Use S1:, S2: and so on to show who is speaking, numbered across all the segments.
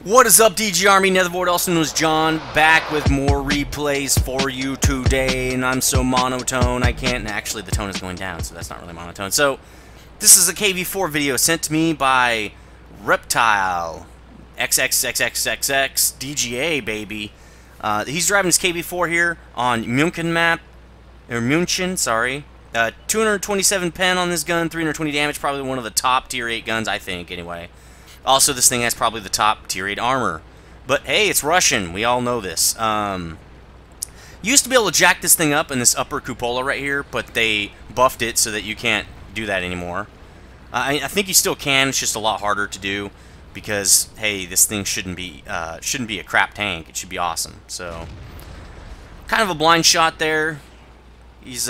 S1: What is up, DG Army? Nethervoid, also known as John, back with more replays for you today, and I'm so monotone I can't. Actually, the tone is going down, so that's not really monotone. So, this is a KV-4 video sent to me by Reptile xxReptilexx DGA, baby. He's driving his KV-4 here on München, sorry. 227 pen on this gun, 320 damage, probably one of the top tier 8 guns, I think, anyway. Also, this thing has probably the top tier 8 armor. But hey, it's Russian. We all know this. Used to be able to jack this thing up in this upper cupola right here, but they buffed it so that you can't do that anymore. I think you still can. It's just a lot harder to do because hey, this thing shouldn't be a crap tank. It should be awesome. So, kind of a blind shot there. He's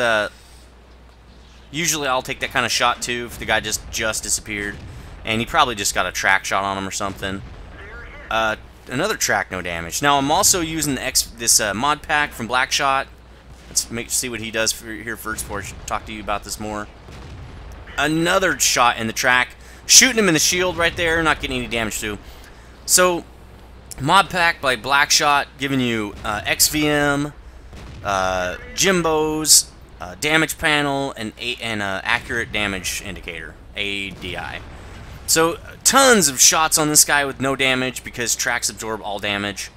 S1: usually I'll take that kind of shot too if the guy just disappeared. And he probably just got a track shot on him or something. Another track, no damage. Now I'm also using this mod pack from Blackshot. Let's see what he does here first before I talk to you about this more. Another shot in the track, shooting him in the shield right there, not getting any damage to. So, mod pack by Blackshot, giving you XVM, Jimbos, damage panel, and accurate damage indicator, ADI. So, tons of shots on this guy with no damage because tracks absorb all damage.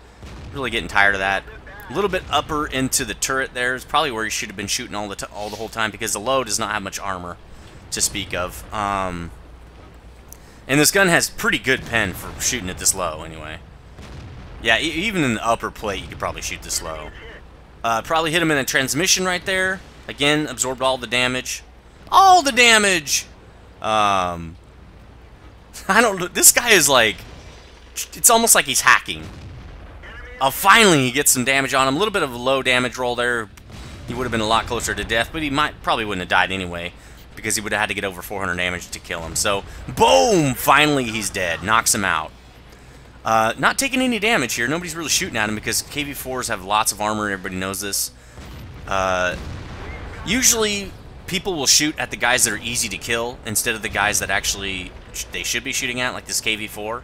S1: Really getting tired of that. A little bit upper into the turret there is probably where he should have been shooting all the whole time because the low does not have much armor to speak of. And this gun has pretty good pen for shooting at this low anyway. Yeah, even in the upper plate you could probably shoot this low. Probably hit him in a transmission right there. Again, absorbed all the damage. All the damage! I don't know. This guy is like, it's almost like he's hacking. Finally, he gets some damage on him. A little bit of a low damage roll there. He would have been a lot closer to death, but he probably wouldn't have died anyway because he would have had to get over 400 damage to kill him. So, boom! Finally, he's dead. Knocks him out. Not taking any damage here. Nobody's really shooting at him because KV-4s have lots of armor. Everybody knows this. Usually, people will shoot at the guys that are easy to kill instead of the guys that actually they should be shooting at, like this KV-4.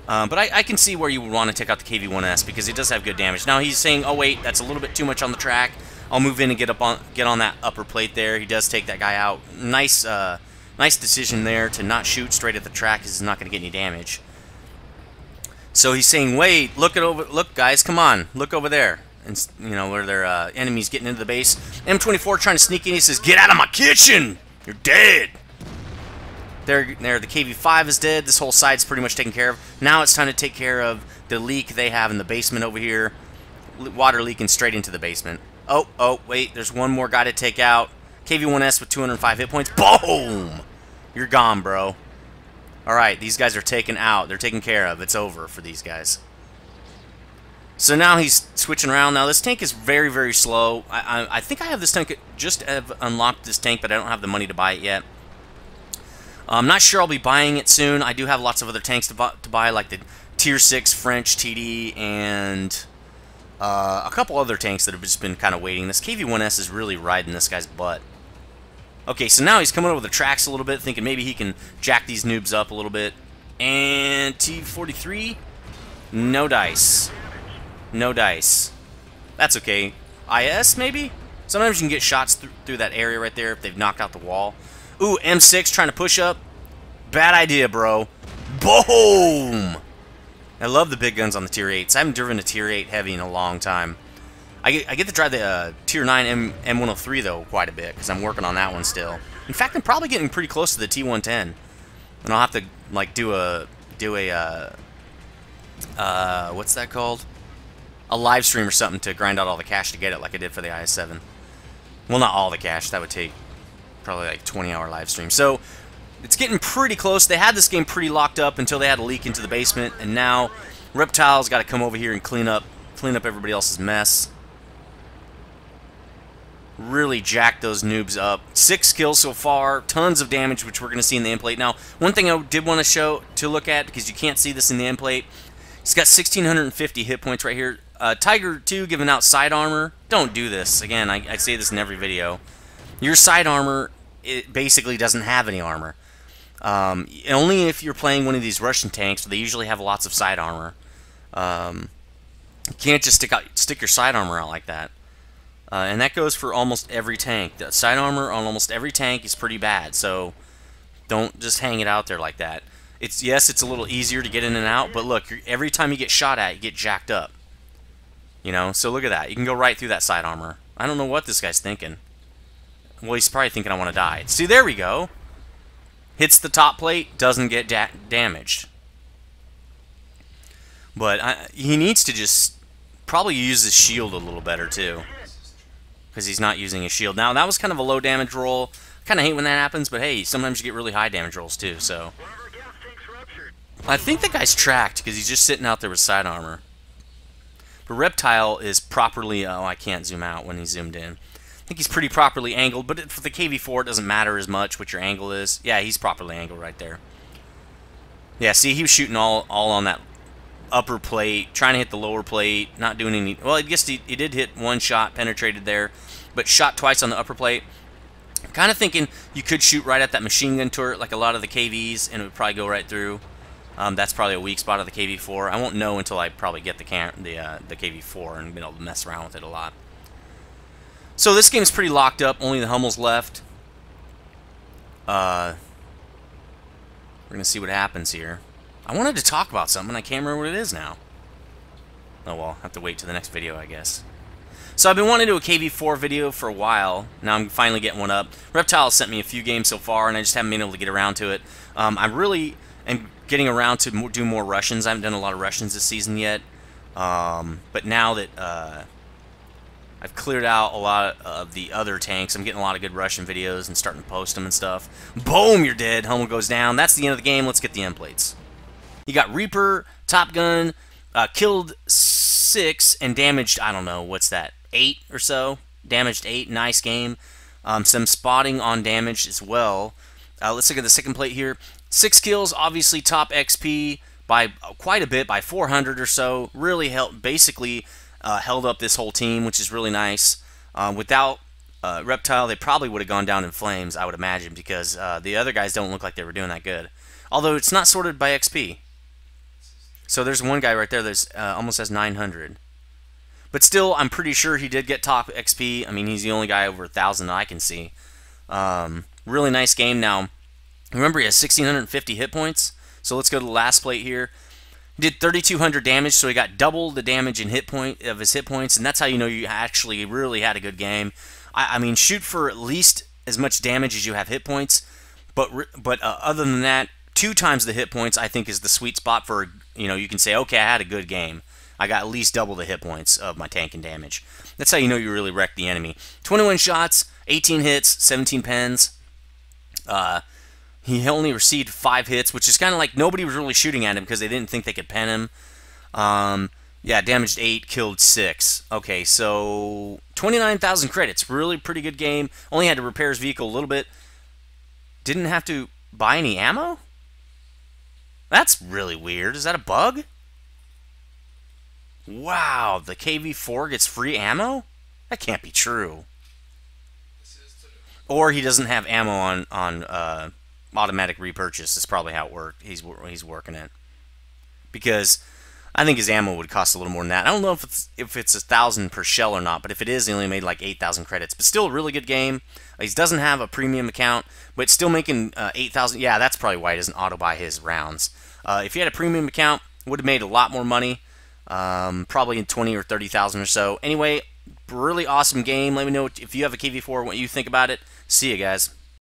S1: But I can see where you would want to take out the KV-1S because it does have good damage. Now he's saying, oh wait, that's a little bit too much on the track. I'll move in and get on that upper plate there. He does take that guy out. Nice decision there to not shoot straight at the track because he's not going to get any damage. So he's saying, wait, look guys, come on, look over there. And you know where their enemies getting into the base. M24 trying to sneak in. He says, "Get out of my kitchen! You're dead." There, the KV-5 is dead. This whole side's pretty much taken care of. Now it's time to take care of the leak they have in the basement over here. Water leaking straight into the basement. Oh, wait, there's one more guy to take out. KV-1S with 205 hit points. Boom! You're gone, bro. Alright, these guys are taken out. They're taken care of. It's over for these guys. So now he's switching around. Now this tank is very, very slow. I think I have this tank, just have unlocked this tank, but I don't have the money to buy it yet. I'm not sure I'll be buying it soon. I do have lots of other tanks to buy, like the Tier 6 French TD and a couple other tanks that have just been kind of waiting. This KV-1S is really riding this guy's butt. Okay, so now he's coming over the tracks a little bit, thinking maybe he can jack these noobs up a little bit. And T-43, no dice. No dice. That's okay. IS, maybe? Sometimes you can get shots through that area right there if they've knocked out the wall. Ooh, M6 trying to push up. Bad idea, bro. Boom! I love the big guns on the Tier 8s. I haven't driven a Tier 8 heavy in a long time. I get to drive the Tier 9 M103, though, quite a bit, because I'm working on that one still. In fact, I'm probably getting pretty close to the T110. And I'll have to, like, do a what's that called? A live stream or something to grind out all the cash to get it, like I did for the IS-7. Well, not all the cash. That would take probably like 20-hour live stream. So it's getting pretty close. They had this game pretty locked up until they had a leak into the basement, and now Reptile's got to come over here and clean up everybody else's mess. Really jack those noobs up. 6 kills so far, tons of damage, which we're going to see in the end plate. Now, one thing I did want to look at, because you can't see this in the end plate, he's got 1,650 hit points right here. Tiger 2 giving out side armor. Don't do this. Again, I say this in every video. Your side armor, it basically doesn't have any armor. Only if you're playing one of these Russian tanks, they usually have lots of side armor. You can't just stick your side armor out like that. And that goes for almost every tank. The side armor on almost every tank is pretty bad, so don't just hang it out there like that. Yes, it's a little easier to get in and out, but look, every time you get shot at, you get jacked up. You know, so look at that. You can go right through that side armor. I don't know what this guy's thinking. Well, he's probably thinking I want to die. See, there we go. Hits the top plate, doesn't get damaged. But he needs to just probably use his shield a little better, too. Because he's not using his shield. Now, that was kind of a low damage roll. Kind of hate when that happens, but hey, sometimes you get really high damage rolls, too, so. I think the guy's tracked, because he's just sitting out there with side armor. But Reptile is properly... Oh, I can't zoom out when he's zoomed in. I think he's pretty properly angled, but for the KV-4, it doesn't matter as much what your angle is. Yeah, he's properly angled right there. Yeah, see, he was shooting all on that upper plate, trying to hit the lower plate, not doing any... Well, I guess he did hit one shot, penetrated there, but shot twice on the upper plate. I'm kind of thinking you could shoot right at that machine gun turret, like a lot of the KVs, and it would probably go right through. That's probably a weak spot of the KV-4. I won't know until I probably get the KV-4 and be able to mess around with it a lot. So this game's pretty locked up. Only the Hummel's left. We're gonna see what happens here. I wanted to talk about something. I can't remember what it is now. Oh well, I'll have to wait to the next video, I guess. So I've been wanting to do a KV-4 video for a while. Now I'm finally getting one up. Reptile sent me a few games so far, and I just haven't been able to get around to it. I really am getting around to do more Russians. I haven't done a lot of Russians this season yet. But now that I've cleared out a lot of the other tanks, I'm getting a lot of good Russian videos and starting to post them and stuff. Boom, you're dead. Hummel goes down. That's the end of the game. Let's get the end plates. You got Reaper, Top Gun, killed 6 and damaged, I don't know, what's that, 8 or so? Damaged 8, nice game. Some spotting on damage as well. Let's look at the second plate here. 6 kills, obviously top XP by quite a bit, by 400 or so. Really helped, basically held up this whole team, which is really nice. Without Reptile, they probably would have gone down in flames, I would imagine, because the other guys don't look like they were doing that good. Although it's not sorted by XP. So there's one guy right there that's almost has 900. But still, I'm pretty sure he did get top XP. I mean, he's the only guy over 1,000 I can see. Really nice game. Now, remember, he has 1,650 hit points. So let's go to the last plate here. He did 3,200 damage, so he got double the damage in his hit points, and that's how you know you actually really had a good game. I mean, shoot for at least as much damage as you have hit points, but other than that, 2 times the hit points I think is the sweet spot for, you know, you can say, okay, I had a good game. I got at least double the hit points of my tank and damage. That's how you know you really wrecked the enemy. 21 shots, 18 hits, 17 pens. He only received 5 hits, which is kind of like nobody was really shooting at him because they didn't think they could pen him. Yeah, damaged 8, killed 6. Okay, so 29,000 credits. Really pretty good game. Only had to repair his vehicle a little bit. Didn't have to buy any ammo? That's really weird. Is that a bug? Wow, the KV-4 gets free ammo? That can't be true. Or he doesn't have ammo on automatic repurchase. That's probably how it worked. He's working it. Because I think his ammo would cost a little more than that. I don't know if it's 1,000 per shell or not, but if it is, he only made like 8,000 credits. But still a really good game. He doesn't have a premium account, but still making 8,000. Yeah, that's probably why he doesn't auto-buy his rounds. If he had a premium account, would have made a lot more money. Probably in 20 or 30,000 or so. Anyway, really awesome game. Let me know if you have a KV-4, what you think about it. See you guys.